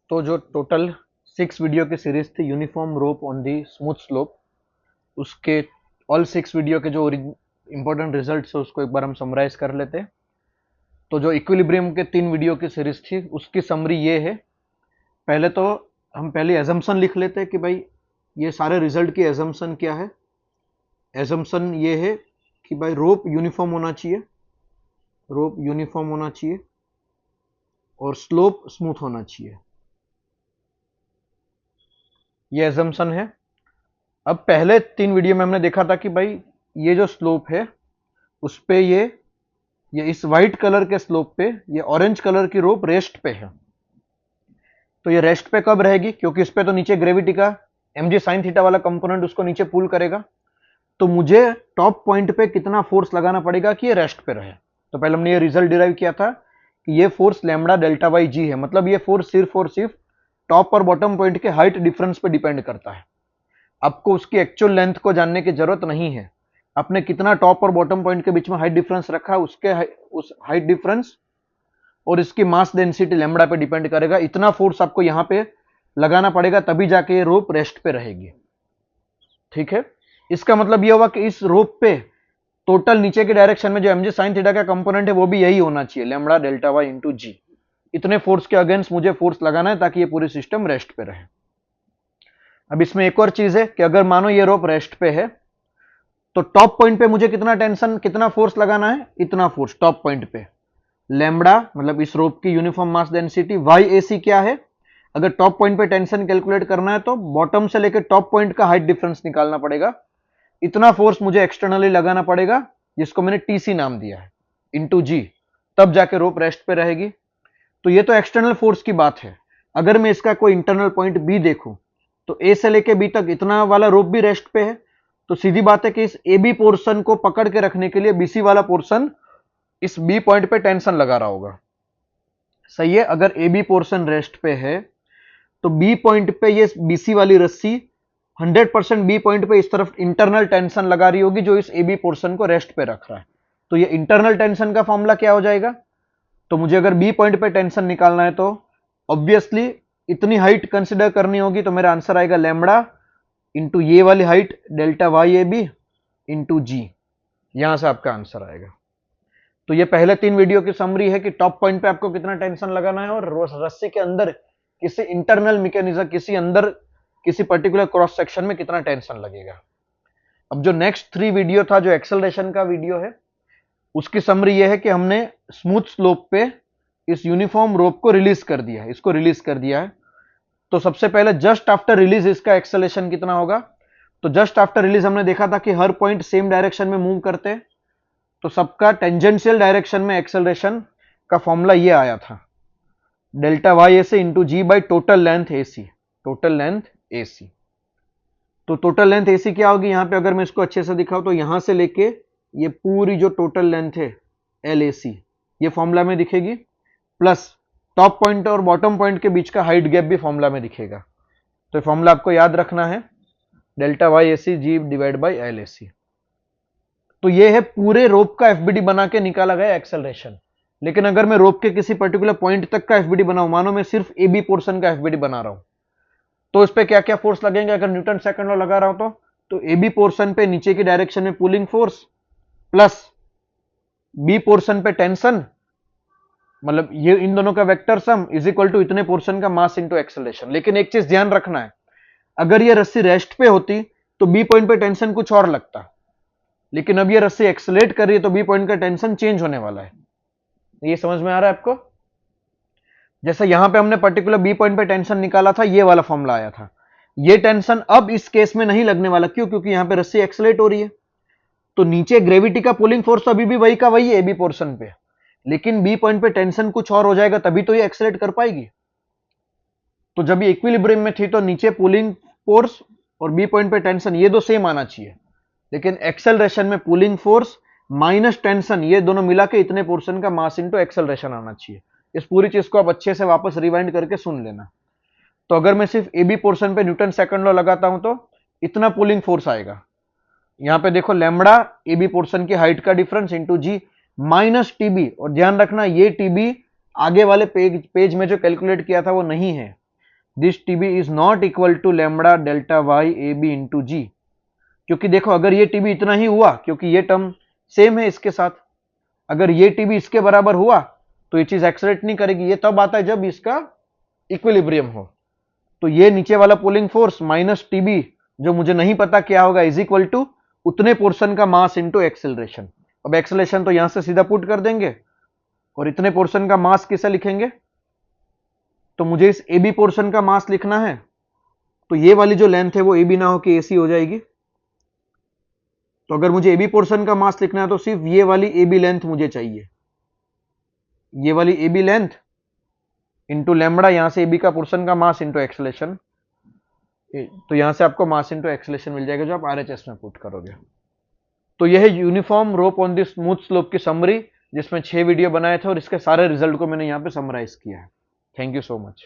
तो जो total 6 video की सीरीज थी uniform rope on the smooth slope, उसके ऑल 6 वीडियो के जो इंपॉर्टेंट रिजल्ट्स है उसको एक बार हम समराइज कर लेते हैं। तो जो इक्विलिब्रियम के 3 वीडियो की सीरीज थी उसकी समरी ये है। पहले तो हम पहले एजम्पशन लिख लेते हैं कि भाई ये सारे रिजल्ट की एजम्पशन क्या है। एजम्पशन ये है कि भाई रोप यूनिफॉर्म होना चाहिए, रोप यूनिफॉर्म होना चाहिए और स्लोप स्मूथ होना चाहिए, ये एजम्पशन है। अब पहले 3 वीडियो में हमने देखा था कि भाई ये जो स्लोप है उस पे ये इस वाइट कलर के स्लोप पे ये ऑरेंज कलर की रोप रेस्ट पे है। तो ये रेस्ट पे कब रहेगी, क्योंकि इस पे तो नीचे ग्रेविटी का mg sin थीटा वाला कंपोनेंट उसको नीचे पुल करेगा। तो मुझे टॉप पॉइंट पे कितना फोर्स लगाना पड़ेगा कि ये रेस्ट पे रहे। तो पहले हमने ये रिजल्ट डिराइव किया था कि ये फोर्स लैम्डा डेल्टा बाई जी है, मतलब ये फोर्स सिर्फ और सिर्फ टॉप और बॉटम पॉइंट के हाइट डिफरेंस पे डिपेंड करता है। आपको उसकी एक्चुअल लेंथ को जानने की जरूरत नहीं है। आपने कितना टॉप और बॉटम पॉइंट के बीच में हाइट डिफरेंस रखा, उस हाइट डिफरेंस और इसकी मास डेंसिटी लैम्डा पे डिपेंड करेगा। इतना फोर्स आपको यहां पे लगाना पड़ेगा तभी जाके ये रोप रेस्ट पे रहेगी। ठीक है, इसका मतलब यह हुआ कि इस रोप पे टोटल नीचे के डायरेक्शन में जो mg sin थीटा का कंपोनेंट है वो भी यही होना चाहिए, लैम्डा डेल्टा वाई इंटू जी। इतने फोर्स के अगेंस्ट मुझे फोर्स लगाना है ताकि ये पूरी सिस्टम रेस्ट पे रहे। अब इसमें एक और चीज है कि अगर मानो ये रोप रेस्ट पे है तो टॉप पॉइंट पे मुझे कितना टेंशन कितना फोर्स लगाना है, इतना फोर्स टॉप पॉइंट पे। लैम्डा मतलब इस रोप की uniform mass density, Y A सी क्या है, अगर टॉप पॉइंट पे टेंशन कैलकुलेट करना है तो बॉटम से लेकर टॉप पॉइंट का हाइट डिफरेंस निकालना पड़ेगा। इतना फोर्स मुझे एक्सटर्नली लगाना पड़ेगा जिसको मैंने टीसी नाम दिया है, इंटू जी, तब जाके रोप रेस्ट पे रहेगी। तो ये तो एक्सटर्नल फोर्स की बात है। अगर मैं इसका कोई इंटरनल पॉइंट बी देखूं तो ए से लेके बी तक इतना वाला रोप भी रेस्ट पे है। तो सीधी बात है कि इस ए बी पोर्शन को पकड़ के रखने के लिए बीसी वाला पोर्शन इस बी पॉइंट पे टेंशन लगा रहा होगा। सही है, अगर ए बी पोर्शन रेस्ट पे है तो बी पॉइंट पे ये बीसी वाली रस्सी 100% बी पॉइंट पे इस तरफ इंटरनल टेंशन लगा रही होगी जो इस ए बी पोर्शन को रेस्ट पे रख रहा है। तो ये इंटरनल टेंशन का फॉर्मूला क्या हो जाएगा, तो मुझे अगर बी पॉइंट पे टेंशन निकालना है तो ऑब्वियसली इतनी हाइट कंसिडर करनी होगी। तो मेरा आंसर आएगा लैम्बडा इंटू ये वाली height delta Y A B into G, यहां से आपका आंसर आएगा। तो ये पहले 3 वीडियो की समरी है कि टॉप पॉइंट पे आपको कितना टेंशन लगाना है और रस्सी के अंदर किसी इंटरनल मैकेनिज्म किसी पर्टिकुलर क्रॉस सेक्शन में कितना टेंशन लगेगा। अब जो नेक्स्ट 3 वीडियो था जो एक्सेलरेशन का वीडियो है उसकी समरी यह है कि हमने स्मूथ स्लोप पे इस यूनिफॉर्म रोप को रिलीज कर दिया है, इसको रिलीज कर दिया है। तो सबसे पहले जस्ट आफ्टर रिलीज इसका एक्सेलरेशन कितना होगा, तो जस्ट आफ्टर रिलीज हमने देखा था कि हर पॉइंट सेम डायरेक्शन में मूव करते हैं। तो सबका टेंजेंशियल डायरेक्शन में एक्सेलरेशन का फॉर्मूला ये आया था, डेल्टा वाई ए से into G by total length A C, total length A C. तो टोटल लेंथ ए सी क्या होगी, यहां पे अगर मैं इसको अच्छे से दिखाऊं तो यहां से लेके ये पूरी जो टोटल लेंथ है एल ए सी, ये फॉर्मूला में दिखेगी, प्लस टॉप पॉइंट और बॉटम पॉइंट के बीच का हाइट गैप भी फॉर्मूला में दिखेगा। तो फॉर्मूला आपको याद रखना है, delta Y A C G divide by L A C. तो ये है पूरे रोप का एफबीडी बना के निकाला गया एक्सेलरेशन। लेकिन अगर मैं रोप के किसी पर्टिकुलर पॉइंट तक का एफबीडी बनाऊं, मानो मैं सिर्फ ए बी पोर्शन का एफबीडी बना रहा हूं, तो इस पे क्या क्या फोर्स लगेंगे, अगर न्यूटन सेकंड लॉ लगा रहा हूं तो ए बी पोर्शन पे नीचे की डायरेक्शन में pulling force plus B portion पे टेंशन, मतलब ये इन दोनों का vector sum is equal to इतने पोर्शन का मास इंटू एक्सेलरेशन। लेकिन एक चीज ध्यान रखना है, अगर ये रस्सी रेस्ट पे होती तो बी पॉइंट पे टेंशन कुछ और लगता, लेकिन अब ये रस्सी एक्सेलरेट कर रही है तो बी पॉइंट का टेंशन चेंज होने वाला है। ये समझ में आ रहा है आपको, जैसे यहां पे हमने पर्टिकुलर बी पॉइंट पे टेंशन निकाला था, ये वाला फॉर्मूला आया था। ये टेंशन अब इस केस में नहीं लगने वाला, क्यों, क्योंकि यहां पे रस्सी एक्सेलरेट हो रही है। तो नीचे ग्रेविटी का पुलिंग फोर्स अभी भी वही का वही है बी पोर्शन पे, लेकिन बी पॉइंट पे टेंशन कुछ और हो जाएगा तभी तो ये एक्सेलरेट कर पाएगी। तो जब ये इक्विलिब्रियम में थी तो नीचे पुलिंग फोर्स और बी पॉइंट पे टेंशन ये दो सेम आना चाहिए, लेकिन एक्सेलरेशन में पुलिंग फोर्स माइनस टेंशन ये दोनों मिला के इतने पोर्शन का मास इंटू एक्सेलरेशन आना चाहिए। इस पूरी चीज को आप अच्छे से वापस रिवाइंड करके सुन लेना। तो अगर मैं सिर्फ ए बी पोर्शन पे न्यूटन सेकंड लॉ लगाता हूं तो इतना पुलिंग फोर्स आएगा। यहां पे देखो लैम्बडा ए बी पोर्शन की हाइट का डिफरेंस इंटू जी माइनस टीबी, और ध्यान रखना ये टीबी आगे वाले पेज में जो कैलकुलेट किया था वो नहीं है, this TB is not equal to lambda delta Y A B into G. क्योंकि देखो अगर ये टीबी इतना ही हुआ, क्योंकि ये टर्म सेम है इसके साथ, अगर ये टीबी इसके बराबर हुआ तो ये चीज एक्सलेट नहीं करेगी। ये तब आता है जब इसका इक्विलिब्रियम हो। तो ये नीचे वाला पुलिंग फोर्स माइनस टीबी जो मुझे नहीं पता क्या होगा इज इक्वल टू उतने पोर्शन का मास इंटू एक्सेलरेशन। अब एक्सेलरेशन तो यहां से सीधा पुट कर देंगे और इतने पोर्शन का मास किसे लिखेंगे, तो मुझे इस ए बी पोर्शन का मास लिखना है, तो ये वाली जो लेंथ है वो ए बी ना हो कि ए सी हो जाएगी। तो अगर मुझे ए बी पोर्शन का मास लिखना है तो सिर्फ ये वाली ए बी लेंथ मुझे चाहिए, ये वाली A B length into lambda, यहां से ए बी का पोर्शन का मास इंटू एक्सेलरेशन। तो यहां से आपको मास इंटू एक्सेलरेशन मिल जाएगा जो आप आरएचएस में पुट करोगे। तो यह है uniform rope on the smooth slope की समरी, जिसमें 6 वीडियो बनाए थे और इसके सारे रिजल्ट को मैंने यहां पे समराइज किया है। Thank you so much.